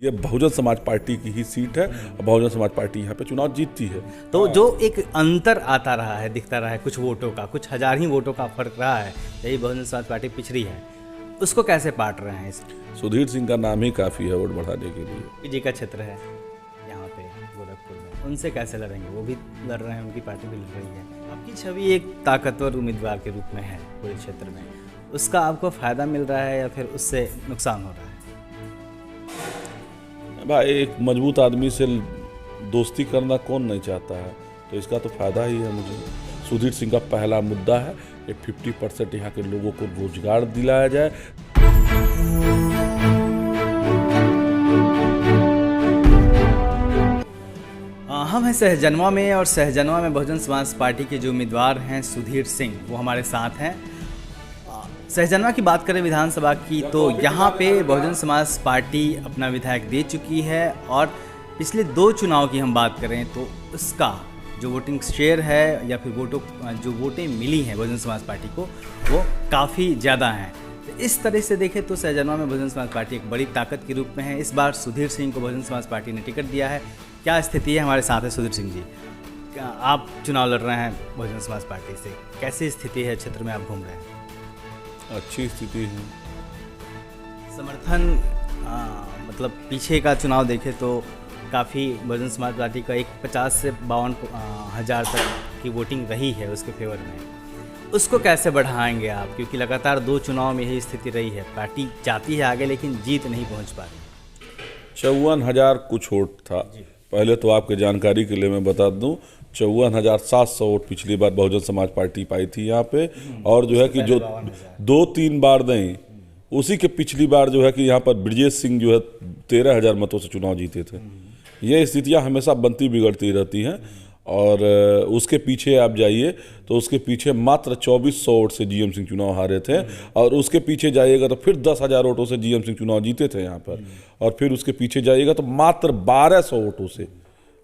ये बहुजन समाज पार्टी की ही सीट है और बहुजन समाज पार्टी यहाँ पे चुनाव जीतती है। तो जो एक अंतर आता रहा है, दिखता रहा है कुछ वोटों का, कुछ हजार ही वोटों का फर्क रहा है, यही बहुजन समाज पार्टी पिछड़ी है, उसको कैसे पाट रहे हैं? इस सुधीर सिंह का नाम ही काफ़ी है वोट बढ़ाने के लिए। पीजी का क्षेत्र है यहाँ पे गोरखपुर में, उनसे कैसे लड़ेंगे? वो भी लड़ रहे हैं, उनकी पार्टी भी लड़ रही है। आपकी छवि एक ताकतवर उम्मीदवार के रूप में है पूरे क्षेत्र में, उसका आपको फ़ायदा मिल रहा है या फिर उससे नुकसान हो रहा है? भाई, एक मजबूत आदमी से दोस्ती करना कौन नहीं चाहता है, तो इसका तो फायदा ही है मुझे। सुधीर सिंह का पहला मुद्दा है कि 50% यहाँ के लोगों को रोजगार दिलाया जाए। हम हैं सहजनवा में, और सहजनवा में बहुजन समाज पार्टी के जो उम्मीदवार हैं सुधीर सिंह, वो हमारे साथ हैं। सहजनवा की बात करें विधानसभा की, तो यहाँ पे बहुजन समाज पार्टी अपना विधायक दे चुकी है, और पिछले 2 चुनाव की हम बात करें तो उसका जो वोटिंग शेयर है या फिर जो वोटें मिली हैं बहुजन समाज पार्टी को, वो काफ़ी ज़्यादा हैं। तो इस तरह से देखें तो सहजनवा में बहुजन समाज पार्टी एक बड़ी ताकत के रूप में है। इस बार सुधीर सिंह को बहुजन समाज पार्टी ने टिकट दिया है। क्या स्थिति है? हमारे साथ है सुधीर सिंह जी। आप चुनाव लड़ रहे हैं बहुजन समाज पार्टी से, कैसी स्थिति है क्षेत्र में आप घूम रहे हैं? अच्छी स्थिति है। समर्थन मतलब पीछे का चुनाव देखें तो काफ़ी बहुजन समाज पार्टी का एक 50 से 52 हज़ार तक की वोटिंग रही है उसके फेवर में। उसको कैसे बढ़ाएंगे आप? क्योंकि लगातार 2 चुनाव में यही स्थिति रही है, पार्टी जाती है आगे लेकिन जीत नहीं पहुंच पा रही। 54,000 कुछ वोट था। पहले तो आपके जानकारी के लिए मैं बता दूं, 54,700 वोट पिछली बार बहुजन समाज पार्टी पाई थी यहाँ पे। और जो है कि जो 2-3 बार नहीं, उसी के पिछली बार जो है कि यहाँ पर ब्रजेश सिंह जो है 13,000 मतों से चुनाव जीते थे। ये स्थितियाँ हमेशा बनती बिगड़ती रहती हैं। और उसके पीछे आप जाइए तो उसके पीछे मात्र 2400 वोट से जीएम सिंह चुनाव हारे थे, और उसके पीछे जाइएगा तो फिर 10,000 वोटों से जीएम सिंह चुनाव जीते थे यहाँ पर, और फिर उसके पीछे जाइएगा तो मात्र 1200 वोटों से।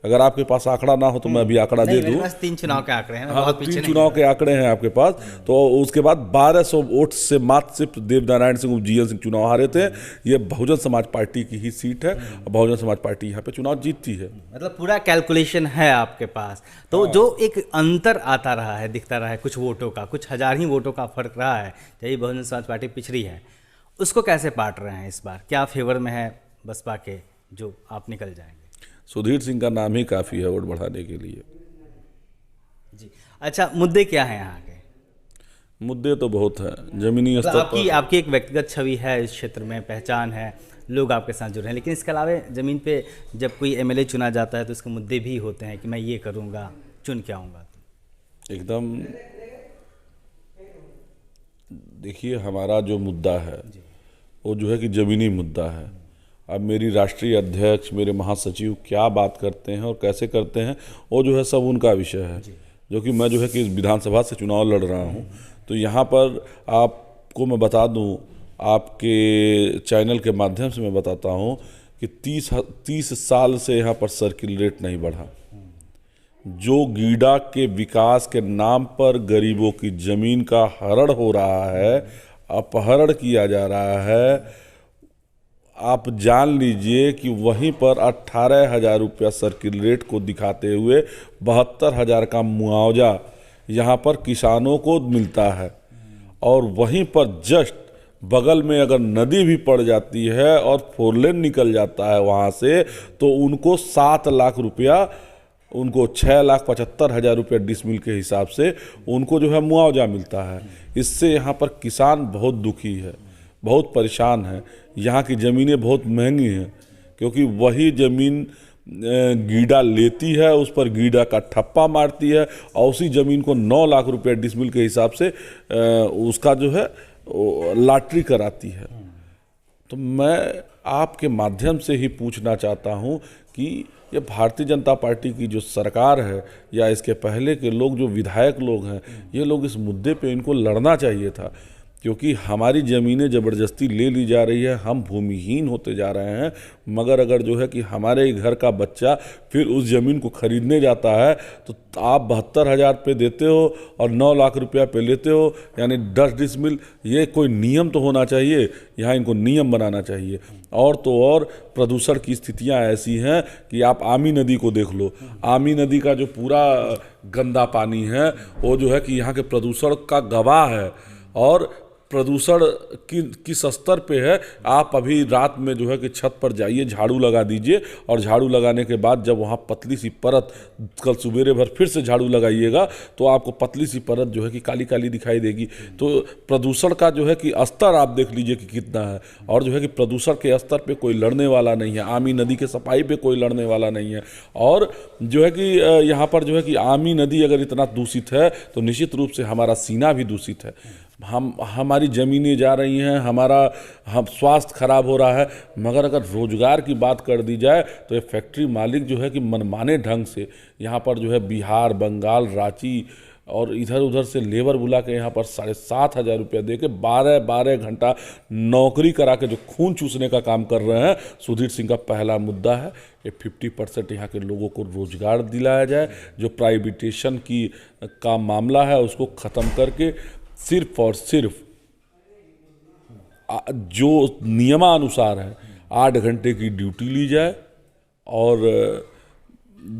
अगर आपके पास आंकड़ा ना हो तो मैं अभी आंकड़ा दे दूं। 3 चुनाव के आंकड़े हैं। हाँ, 3 चुनाव के आंकड़े हैं आपके पास। तो उसके बाद 1200 वोट से मात्र सिर्फ देवनारायण सिंह जीएम सिंह चुनाव हारे थे। ये बहुजन समाज पार्टी की ही सीट है और बहुजन समाज पार्टी यहाँ पे चुनाव जीतती है। मतलब पूरा कैलकुलेशन है आपके पास। तो जो एक अंतर आता रहा है, दिखता रहा है कुछ वोटों का, कुछ हजार ही वोटों का फर्क रहा है, यही बहुजन समाज पार्टी पिछड़ी है, उसको कैसे पाट रहे हैं? इस बार क्या फेवर में है बसपा के जो आप निकल जाएंगे? सुधीर सिंह का नाम ही काफ़ी है वोट बढ़ाने के लिए। जी, अच्छा, मुद्दे क्या हैं यहाँ के? मुद्दे तो बहुत हैं जमीनी स्तर पर। आपकी एक व्यक्तिगत छवि है इस क्षेत्र में, पहचान है, लोग आपके साथ जुड़े हैं, लेकिन इसके अलावा ज़मीन पे जब कोई एमएलए चुना जाता है तो उसके मुद्दे भी होते हैं कि मैं ये करूँगा, चुन के आऊँगा। एकदम देखिए, हमारा जो मुद्दा है वो जो है कि ज़मीनी मुद्दा है। अब मेरी राष्ट्रीय अध्यक्ष, मेरे महासचिव क्या बात करते हैं और कैसे करते हैं, वो जो है सब उनका विषय है। जो कि मैं जो है कि विधानसभा से चुनाव लड़ रहा हूँ। तो यहाँ पर आपको मैं बता दूँ, आपके चैनल के माध्यम से मैं बताता हूँ कि 30 साल से यहाँ पर सर्किल रेट नहीं बढ़ा। जो गीडा के विकास के नाम पर गरीबों की ज़मीन का हरण हो रहा है, अपहरण किया जा रहा है, आप जान लीजिए कि वहीं पर 18,000 रुपया सर्किल रेट को दिखाते हुए 72,000 का मुआवजा यहाँ पर किसानों को मिलता है। और वहीं पर जस्ट बगल में अगर नदी भी पड़ जाती है और 4 लेन निकल जाता है वहाँ से, तो उनको 7 लाख रुपया, उनको 6,75,000 रुपये डिसमिल के हिसाब से उनको जो है मुआवजा मिलता है। इससे यहाँ पर किसान बहुत दुखी है, बहुत परेशान है। यहाँ की ज़मीनें बहुत महंगी हैं, क्योंकि वही ज़मीन गीडा लेती है, उस पर गीडा का ठप्पा मारती है, और उसी ज़मीन को 9 लाख रुपये डिसमिल के हिसाब से उसका जो है लॉटरी कराती है। तो मैं आपके माध्यम से ही पूछना चाहता हूँ कि ये भारतीय जनता पार्टी की जो सरकार है, या इसके पहले के लोग जो विधायक लोग हैं, ये लोग इस मुद्दे पे इनको लड़ना चाहिए था। क्योंकि हमारी ज़मीनें ज़बरदस्ती ले ली जा रही है, हम भूमिहीन होते जा रहे हैं। मगर अगर जो है कि हमारे ही घर का बच्चा फिर उस ज़मीन को खरीदने जाता है तो आप 72,000 पे देते हो और 9 लाख रुपया पे लेते हो, यानी 10 डिसमिल। ये कोई नियम तो होना चाहिए, यहाँ इनको नियम बनाना चाहिए। और तो और प्रदूषण की स्थितियाँ ऐसी हैं कि आप आमी नदी को देख लो। आमी नदी का जो पूरा गंदा पानी है वो जो है कि यहाँ के प्रदूषण का गवाह है। और प्रदूषण किस स्तर पे है, आप अभी रात में जो है कि छत पर जाइए, झाड़ू लगा दीजिए, और झाड़ू लगाने के बाद जब वहाँ पतली सी परत, कल सुबेरे भर फिर से झाड़ू लगाइएगा तो आपको पतली सी परत जो है कि काली काली दिखाई देगी। तो प्रदूषण का जो है कि स्तर आप देख लीजिए कि कितना है। और जो है कि प्रदूषण के स्तर पे कोई लड़ने वाला नहीं है, आमी नदी के सफाई पे कोई लड़ने वाला नहीं है। और जो है कि यहाँ पर जो है कि आमी नदी अगर इतना दूषित है तो निश्चित रूप से हमारा सीना भी दूषित है। हमारी ज़मीनें जा रही हैं, हम स्वास्थ्य खराब हो रहा है। मगर अगर रोजगार की बात कर दी जाए तो ये फैक्ट्री मालिक जो है कि मनमाने ढंग से यहाँ पर जो है बिहार, बंगाल, रांची और इधर उधर से लेबर बुला के यहाँ पर 7,500 रुपया दे के 12 घंटा नौकरी करा के जो खून चूसने का काम कर रहे हैं। सुधीर सिंह का पहला मुद्दा है कि 50% यहाँ के लोगों को रोजगार दिलाया जाए। जो प्राइवेटेशन का मामला है उसको ख़त्म करके सिर्फ और सिर्फ जो नियमानुसार है 8 घंटे की ड्यूटी ली जाए। और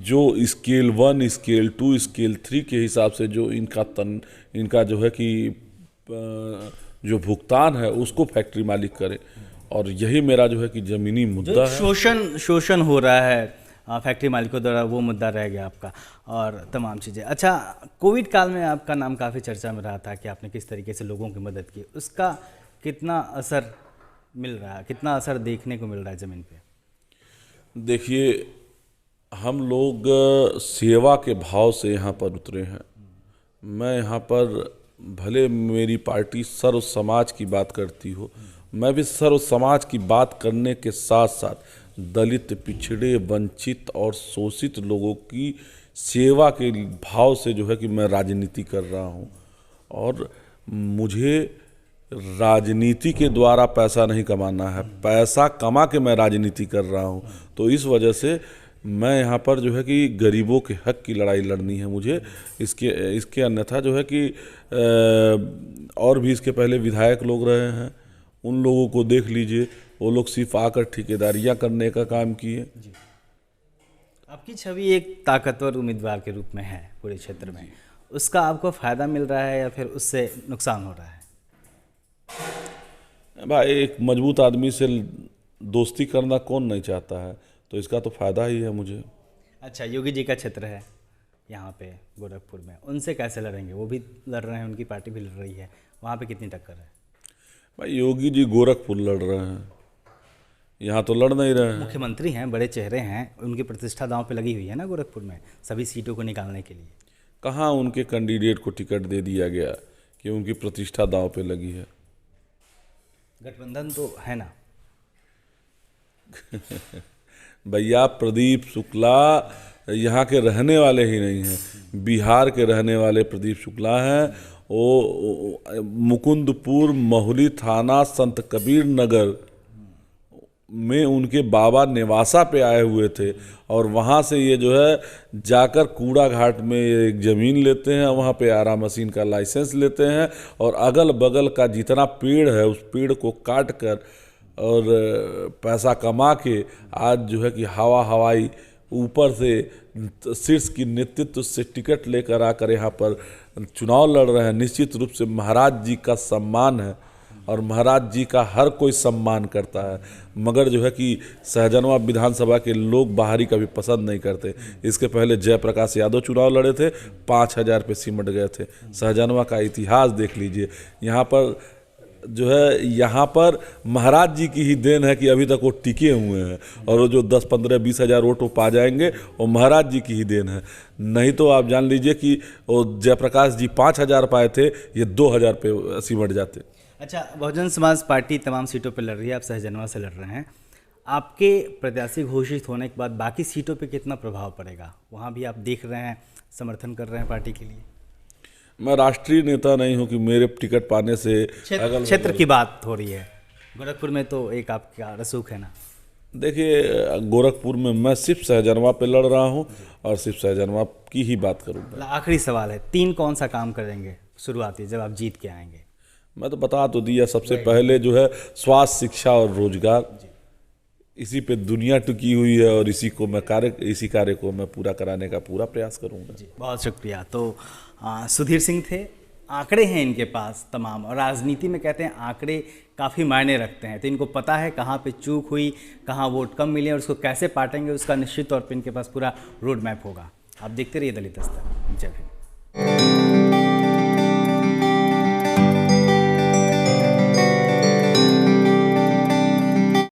जो स्केल 1, स्केल 2, स्केल 3 के हिसाब से जो इनका जो है कि जो भुगतान है उसको फैक्ट्री मालिक करे। और यही मेरा जो है कि ज़मीनी मुद्दा है। शोषण हो रहा है फैक्ट्री मालिकों द्वारा, वो मुद्दा रह गया आपका और तमाम चीज़ें। अच्छा, कोविड काल में आपका नाम काफ़ी चर्चा में रहा था कि आपने किस तरीके से लोगों की मदद की, उसका कितना असर मिल रहा है, कितना असर देखने को मिल रहा है ज़मीन पे? देखिए, हम लोग सेवा के भाव से यहाँ पर उतरे हैं। मैं यहाँ पर भले मेरी पार्टी सर्व समाज की बात करती हो, मैं भी सर्व समाज की बात करने के साथ साथ दलित, पिछड़े, वंचित और शोषित लोगों की सेवा के भाव से जो है कि मैं राजनीति कर रहा हूँ। और मुझे राजनीति के द्वारा पैसा नहीं कमाना है, पैसा कमा के मैं राजनीति कर रहा हूँ। तो इस वजह से मैं यहाँ पर जो है कि गरीबों के हक की लड़ाई लड़नी है मुझे। इसके अन्यथा जो है कि और भी इसके पहले विधायक लोग रहे हैं, उन लोगों को देख लीजिए, वो लोग सिर्फ आकर ठेकेदारियाँ करने का काम किए। आपकी छवि एक ताकतवर उम्मीदवार के रूप में है पूरे क्षेत्र में, उसका आपको फ़ायदा मिल रहा है या फिर उससे नुकसान हो रहा है? भाई, एक मजबूत आदमी से दोस्ती करना कौन नहीं चाहता है, तो इसका तो फ़ायदा ही है मुझे। अच्छा, योगी जी का क्षेत्र है यहाँ पे गोरखपुर में, उनसे कैसे लड़ेंगे? वो भी लड़ रहे हैं, उनकी पार्टी भी लड़ रही है, वहाँ पे कितनी टक्कर है? भाई, योगी जी गोरखपुर लड़ रहे हैं, यहाँ तो लड़ नहीं रहे हैं। मुख्यमंत्री हैं, बड़े चेहरे हैं, उनकी प्रतिष्ठा दांव पे लगी हुई है ना गोरखपुर में सभी सीटों को निकालने के लिए। कहाँ उनके कैंडिडेट को टिकट दे दिया गया कि उनकी प्रतिष्ठा दांव पे लगी है? गठबंधन तो है ना। भैया, प्रदीप शुक्ला यहाँ के रहने वाले ही नहीं हैं, बिहार के रहने वाले प्रदीप शुक्ला हैं। वो मुकुंदपुर महुली थाना संत कबीर नगर में उनके बाबा नेवासा पे आए हुए थे, और वहाँ से ये जो है जाकर कूड़ा घाट में एक ज़मीन लेते हैं, वहाँ पे आरा मशीन का लाइसेंस लेते हैं, और अगल बगल का जितना पेड़ है उस पेड़ को काट कर और पैसा कमा के आज जो है कि हवाई ऊपर से शीर्ष की नेतृत्व से टिकट लेकर आकर यहाँ पर चुनाव लड़ रहे हैं। निश्चित रूप से महाराज जी का सम्मान है और महाराज जी का हर कोई सम्मान करता है, मगर जो है कि सहजनवा विधानसभा के लोग बाहरी कभी पसंद नहीं करते। इसके पहले जयप्रकाश यादव चुनाव लड़े थे, 5,000 पे सिमट गए थे। सहजनवा का इतिहास देख लीजिए। यहाँ पर जो है, यहाँ पर महाराज जी की ही देन है कि अभी तक वो टिके हुए हैं, और वो जो 10, 15, 20 हज़ार वोट वो पा जाएंगे वो महाराज जी की ही देन है। नहीं तो आप जान लीजिए कि वो जयप्रकाश जी 5,000 पाए थे, ये 2,000 पे सिमट जाते। अच्छा, बहुजन समाज पार्टी तमाम सीटों पर लड़ रही है, आप सहजनवा से लड़ रहे हैं। आपके प्रत्याशी घोषित होने के बाद बाकी सीटों पे कितना प्रभाव पड़ेगा? वहाँ भी आप देख रहे हैं, समर्थन कर रहे हैं पार्टी के लिए? मैं राष्ट्रीय नेता नहीं हूं कि मेरे टिकट पाने से क्षेत्र की बात हो रही है। गोरखपुर में तो एक आपका रसूख है ना। देखिए, गोरखपुर में मैं सिर्फ सहजनवा पे लड़ रहा हूं और सिर्फ सहजनवा की ही बात करूंगा। आखिरी सवाल है, 3 कौन सा काम करेंगे शुरुआती जब आप जीत के आएंगे? मैं तो बता तो दिया, सबसे पहले जो है स्वास्थ्य, शिक्षा और रोजगार, इसी पे दुनिया टिकी हुई है और इसी कार्य को मैं पूरा कराने का पूरा प्रयास करूंगा। बहुत शुक्रिया। तो सुधीर सिंह थे। आंकड़े हैं इनके पास तमाम, और राजनीति में कहते हैं आंकड़े काफ़ी मायने रखते हैं, तो इनको पता है कहाँ पे चूक हुई, कहाँ वोट कम मिले और उसको कैसे पाटेंगे, उसका निश्चित तौर पे इनके पास पूरा रोड मैप होगा। आप देखते रहिए दलित दस्तक। जय हिंद।